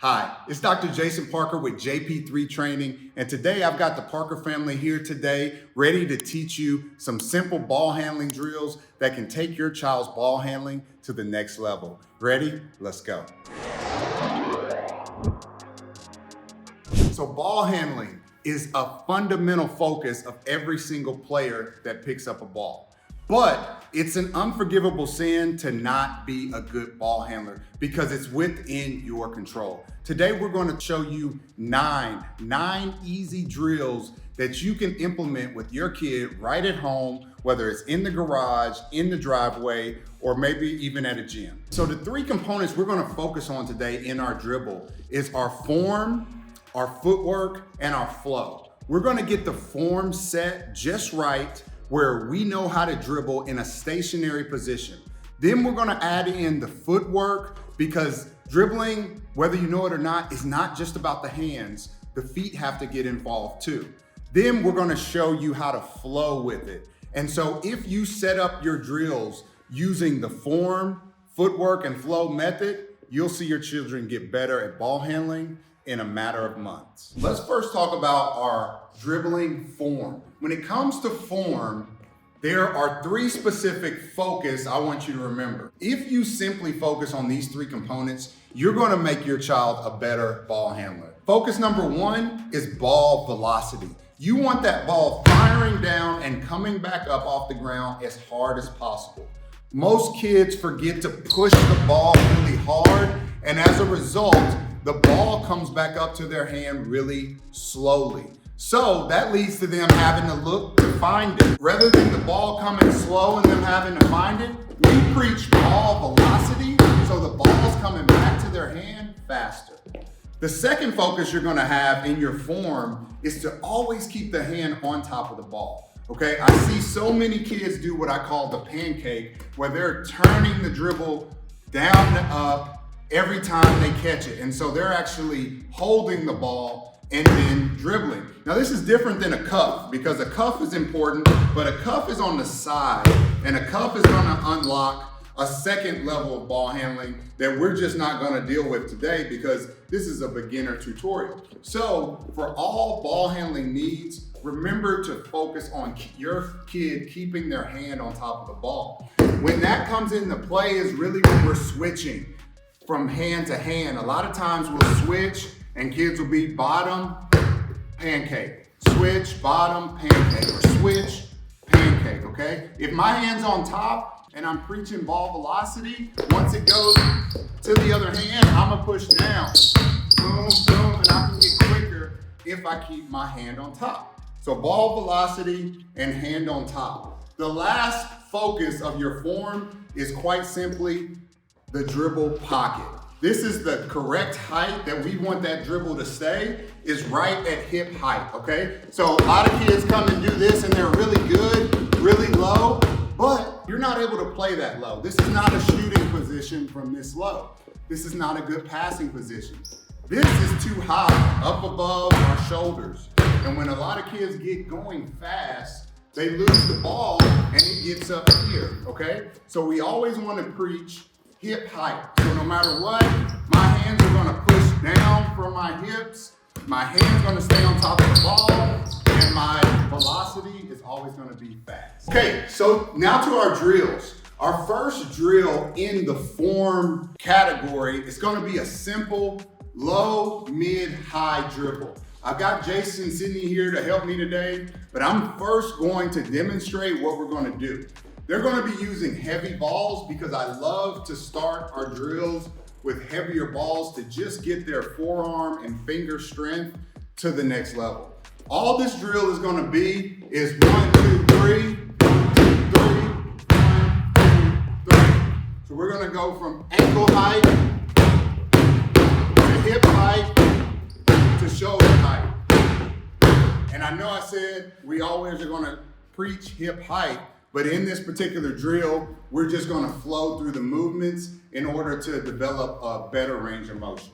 Hi, it's Dr. Jason Parker with JP3 Training, and today I've got the Parker family here today ready to teach you some simple ball handling drills that can take your child's ball handling to the next level. Ready? Let's go. So ball handling is a fundamental focus of every single player that picks up a ball. But it's an unforgivable sin to not be a good ball handler because it's within your control. Today, we're going to show you nine easy drills that you can implement with your kid right at home, whether it's in the garage, in the driveway, or maybe even at a gym. So the three components we're going to focus on today in our dribble is our form, our footwork, and our flow. We're going to get the form set just right, where we know how to dribble in a stationary position. Then we're gonna add in the footwork because dribbling, whether you know it or not, is not just about the hands. The feet have to get involved too. Then we're gonna show you how to flow with it. And so if you set up your drills using the form, footwork, and flow method, you'll see your children get better at ball handling in a matter of months. Let's first talk about our dribbling form. When it comes to form, there are three specific focus I want you to remember. If you simply focus on these three components, you're gonna make your child a better ball handler. Focus number one is ball velocity. You want that ball firing down and coming back up off the ground as hard as possible. Most kids forget to push the ball really hard, and as a result, the ball comes back up to their hand really slowly. So that leads to them having to look to find it. Rather than the ball coming slow and them having to find it, we preach ball velocity, so the ball's coming back to their hand faster. The second focus you're gonna have in your form is to always keep the hand on top of the ball. Okay, I see so many kids do what I call the pancake, where they're turning the dribble down to up every time they catch it. And so they're actually holding the ball and then dribbling. Now this is different than a cuff because a cuff is important, but a cuff is on the side and a cuff is gonna unlock a second level of ball handling that we're just not gonna deal with today because this is a beginner tutorial. So for all ball handling needs, remember to focus on your kid keeping their hand on top of the ball. When that comes into play is really when we're switching from hand to hand. A lot of times we'll switch and kids will be bottom, pancake, switch, bottom, pancake, or switch, pancake, okay? If my hand's on top and I'm preaching ball velocity, once it goes to the other hand, I'm gonna push down, boom, boom, and I can get quicker if I keep my hand on top. So ball velocity and hand on top. The last focus of your form is quite simply the dribble pocket. This is the correct height that we want that dribble to stay, is right at hip height, okay? So a lot of kids come and do this and they're really good, really low, but you're not able to play that low. This is not a shooting position from this low. This is not a good passing position. This is too high, up above our shoulders. And when a lot of kids get going fast, they lose the ball and it gets up here, okay? So we always want to preach hip height. So no matter what, my hands are gonna push down from my hips, my hand's gonna stay on top of the ball, and my velocity is always gonna be fast. Okay, so now to our drills. Our first drill in the form category is gonna be a simple low, mid, high dribble. I've got Jason and Sydney here to help me today, but I'm first going to demonstrate what we're gonna do. They're gonna be using heavy balls because I love to start our drills with heavier balls to just get their forearm and finger strength to the next level. All this drill is gonna be is 1, 2, 3, 1, 2, 3, 1, 2, 3. So we're gonna go from ankle height to hip height to shoulder height. And I know I said we always are gonna preach hip height, but in this particular drill, we're just gonna flow through the movements in order to develop a better range of motion.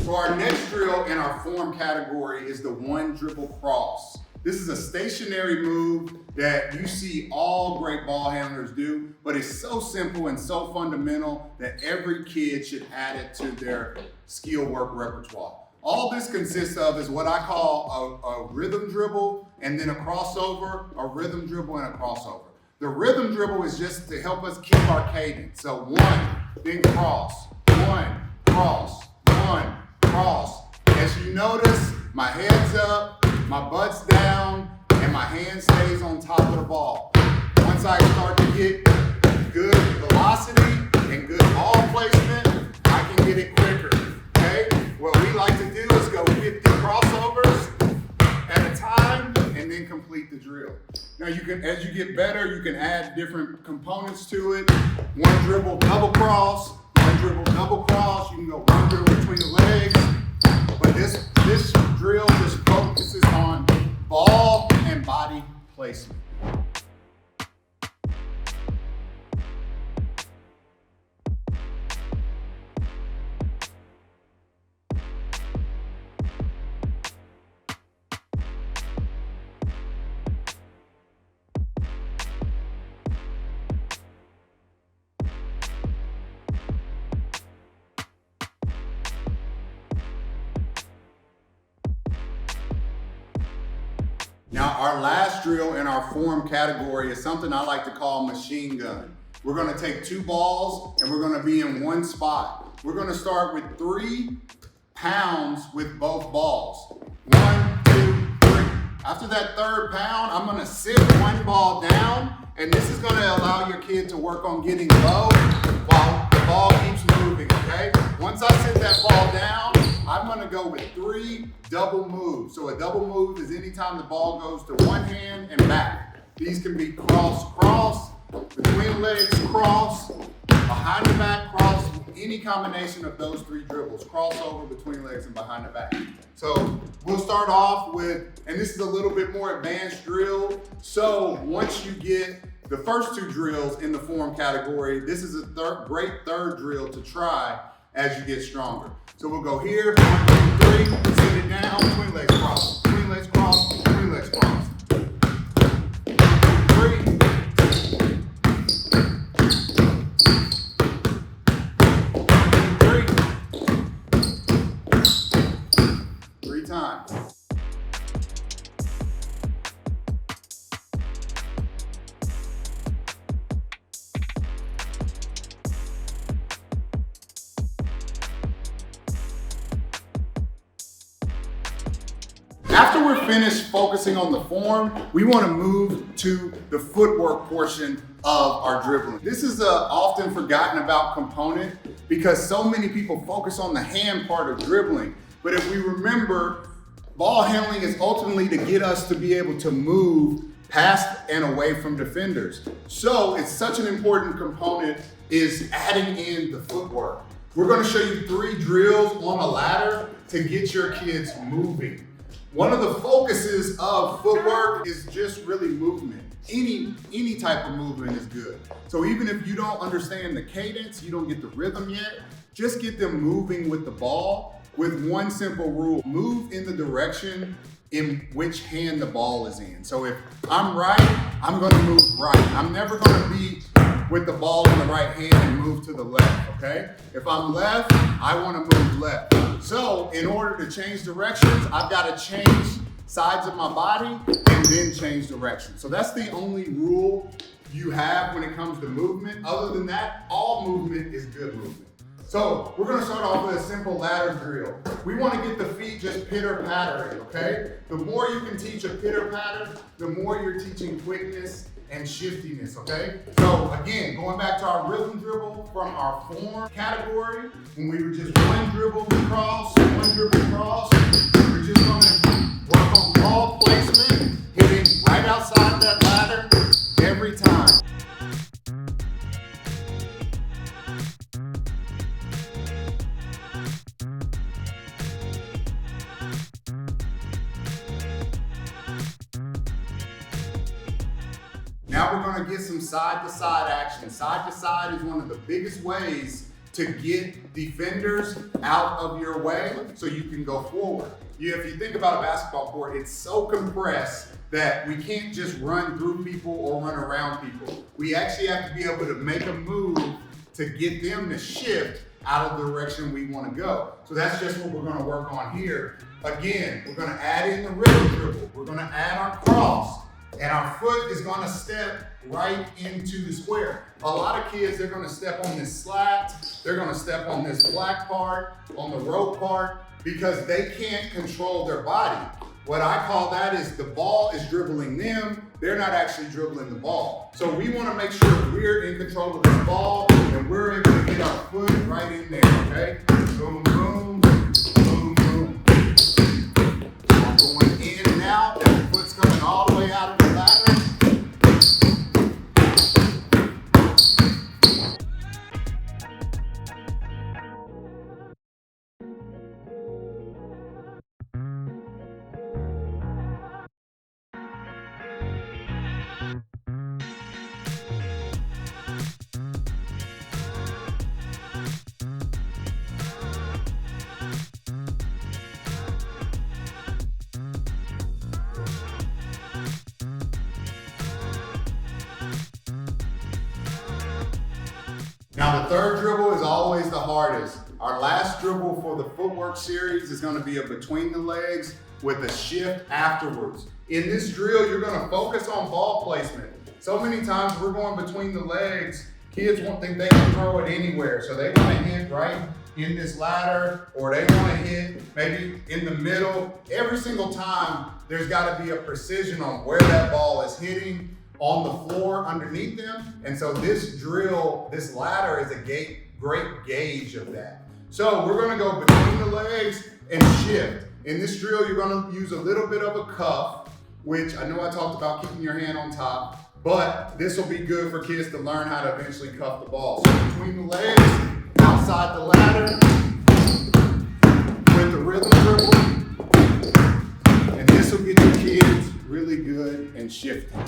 So our next drill in our form category is the one dribble cross. This is a stationary move that you see all great ball handlers do, but it's so simple and so fundamental that every kid should add it to their skill work repertoire. All this consists of is what I call a rhythm dribble and then a crossover, a rhythm dribble and a crossover. The rhythm dribble is just to help us keep our cadence. So one, then cross, one, cross, one, cross. As you notice, my head's up, my butt's down, and my hand stays on top of the ball. Once I start to get good velocity and good ball placement, I can get it quicker, okay? What we like to do is go 50 crossovers at a time and then complete the drill. Now you can, as you get better, you can add different components to it. One dribble, double cross, one dribble, double cross. You can go one dribble between the legs. But this drill just focuses on ball and body placement. Now, our last drill in our form category is something I like to call machine gun. We're gonna take two balls and we're gonna be in one spot. We're gonna start with 3 pounds with both balls. 1, 2, 3. After that third pound, I'm gonna sit one ball down, and this is gonna allow your kid to work on getting low while the ball keeps moving, okay? Once I sit that ball down, I'm gonna go with 3 double moves. So a double move is anytime the ball goes to one hand and back. These can be cross, cross, between the legs, cross, behind the back, cross, any combination of those 3 dribbles, crossover, between legs, and behind the back. So we'll start off with, and this is a little bit more advanced drill. So once you get the first 2 drills in the form category, this is a great third drill to try as you get stronger. So we'll go here, 1, 2, 3, sit it down, between legs cross, between legs cross, between legs cross. 3, 3 times. After we're finished focusing on the form, we want to move to the footwork portion of our dribbling. This is an often forgotten about component because so many people focus on the hand part of dribbling. But if we remember, ball handling is ultimately to get us to be able to move past and away from defenders. So it's such an important component is adding in the footwork. We're going to show you 3 drills on a ladder to get your kids moving. One of the focuses of footwork is just really movement. Any type of movement is good. So even if you don't understand the cadence, you don't get the rhythm yet, just get them moving with the ball with one simple rule. Move in the direction in which hand the ball is in. So if I'm right, I'm gonna move right. I'm never gonna be with the ball in the right hand and move to the left, okay? If I'm left, I wanna move left. So in order to change directions, I've gotta change sides of my body and then change direction. So that's the only rule you have when it comes to movement. Other than that, all movement is good movement. So we're gonna start off with a simple ladder drill. We wanna get the feet just pitter-pattering, okay? The more you can teach a pitter-patter, the more you're teaching quickness and shiftiness, okay? So again, going back to our rhythm dribble from our form category, when we were just one dribble cross, we're just gonna work on ball placement, hitting right outside that ladder every time. Now we're gonna get some side-to-side action. Side-to-side is one of the biggest ways to get defenders out of your way so you can go forward. If you think about a basketball court, it's so compressed that we can't just run through people or run around people. We actually have to be able to make a move to get them to shift out of the direction we want to go. So that's just what we're going to work on here. Again, we're going to add in the rhythm dribble. We're going to add our cross, and our foot is going to step right into the square. A lot of kids, they're going to step on this slat, they're going to step on this black part, on the rope part, because they can't control their body. What I call that is the ball is dribbling them, they're not actually dribbling the ball. So we want to make sure we're in control of this ball and we're able to get our foot right in there, okay? Boom, boom, boom, boom. I'm going in and out, and the foot's coming all the way out of the ladder. Now the third dribble is always the hardest. Our last dribble for the Footwork series is going to be a between the legs with a shift afterwards. In this drill, you're going to focus on ball placement. So many times we're going between the legs, kids won't think they can throw it anywhere. So they want to hit right in this ladder, or they want to hit maybe in the middle. Every single time, there's got to be a precision on where that ball is hitting on the floor underneath them. And so this drill, this ladder is a great gauge of that. So we're gonna go between the legs and shift. In this drill, you're gonna use a little bit of a cuff, which I know I talked about keeping your hand on top, but this will be good for kids to learn how to eventually cuff the ball. So between the legs, outside the ladder, with the rhythm dribble, and this will get your kids really good and shifting.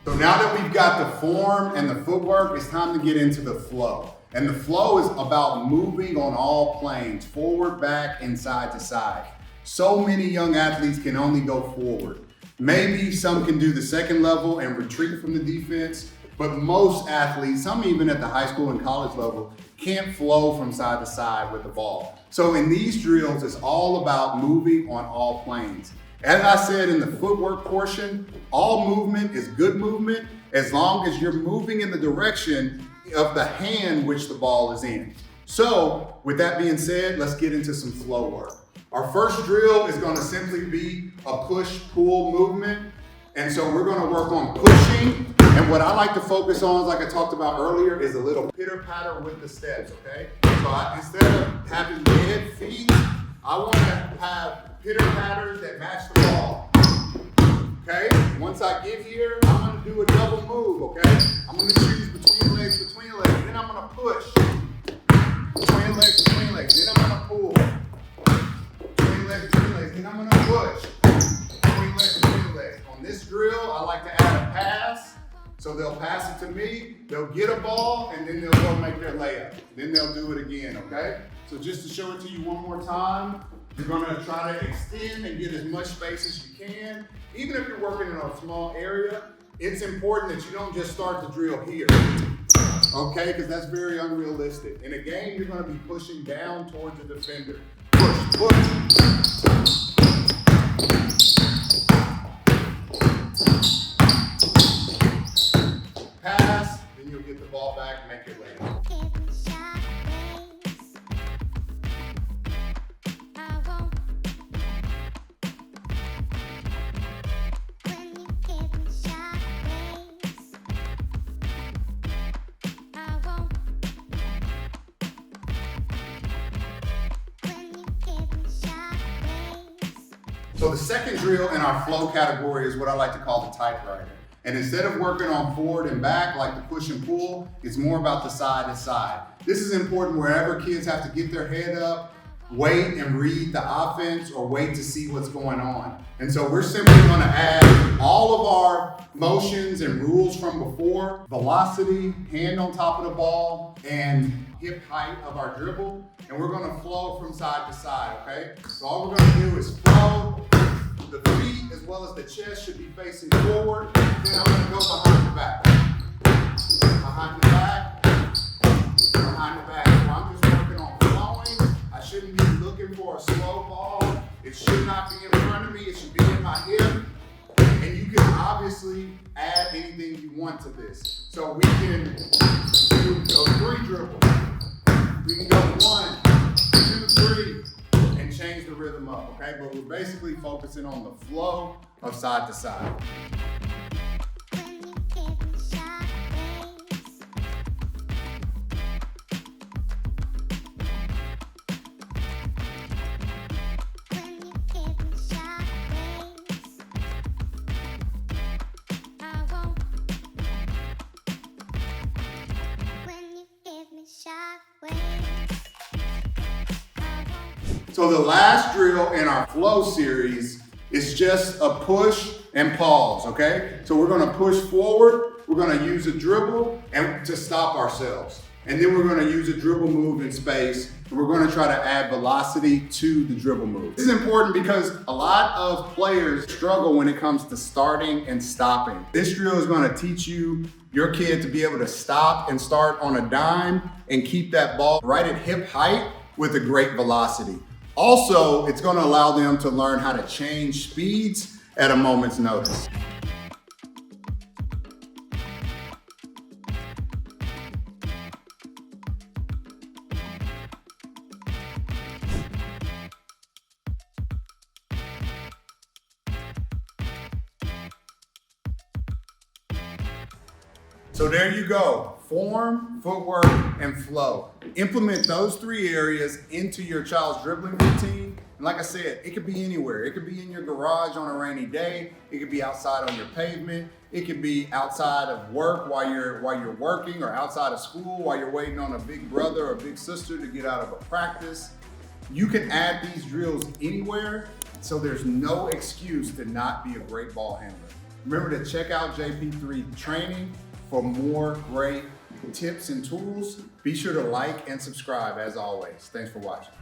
So now that we've got the form and the footwork, it's time to get into the flow. And the flow is about moving on all planes, forward, back, and side to side. So many young athletes can only go forward. Maybe some can do the second level and retreat from the defense, but most athletes, some even at the high school and college level, can't flow from side to side with the ball. So in these drills, it's all about moving on all planes. As I said in the footwork portion, all movement is good movement as long as you're moving in the direction of the hand which the ball is in. So with that being said, let's get into some flow work. Our first drill is going to simply be a push-pull movement. And so we're going to work on pushing. And what I like to focus on, like I talked about earlier, is a little pitter-patter with the steps, okay? So instead of having dead feet, I want to have pitter-patters that match the ball, okay? Once I get here, I'm going to do a double move, okay? I'm going to choose between legs, then I'm going to push. Between legs, then I'm going to pull. Between legs, then I'm going to push. Between legs. On this drill, I like to add a pass. So they'll pass it to me, they'll get a ball, and then they'll go make their layup. Then they'll do it again, okay? So just to show it to you one more time, you're gonna try to extend and get as much space as you can. Even if you're working in a small area, it's important that you don't just start the drill here, okay? Because that's very unrealistic. In a game, you're gonna be pushing down towards the defender. Push. Pass, then you'll get the ball back and make your layup. So the second drill in our flow category is what I like to call the typewriter. And instead of working on forward and back like the push and pull, it's more about the side to side. This is important wherever kids have to get their head up wait and read the offense or wait to see what's going on. And so we're simply gonna add all of our motions and rules from before: velocity, hand on top of the ball, and hip height of our dribble. And we're gonna flow from side to side, okay? So all we're gonna do is flow. The feet as well as the chest should be facing forward. Then I'm gonna go behind the back. Behind the back, behind the back. So I'm just working on flowing. I shouldn't be looking for a slow ball. It should not be in front of me. It should be in my hip. And you can obviously add anything you want to this. So we can do those 3 dribbles. We can go 1, 2, 3, and change the rhythm up, okay? But we're basically focusing on the flow of side to side. So the last drill in our flow series is just a push and pause, okay? So we're gonna push forward, we're gonna use a dribble and to stop ourselves. And then we're gonna use a dribble move in space, and we're gonna try to add velocity to the dribble move. This is important because a lot of players struggle when it comes to starting and stopping. This drill is gonna teach your kid to be able to stop and start on a dime and keep that ball right at hip height with a great velocity. Also, it's going to allow them to learn how to change speeds at a moment's notice. So there you go. Form, footwork, and flow. Implement those 3 areas into your child's dribbling routine. And like I said, it could be anywhere. It could be in your garage on a rainy day. It could be outside on your pavement. It could be outside of work while you're working, or outside of school while you're waiting on a big brother or big sister to get out of a practice. You can add these drills anywhere, so there's no excuse to not be a great ball handler. Remember to check out JP3 Training for more great tips and tools. Be sure to like and subscribe as always. Thanks for watching.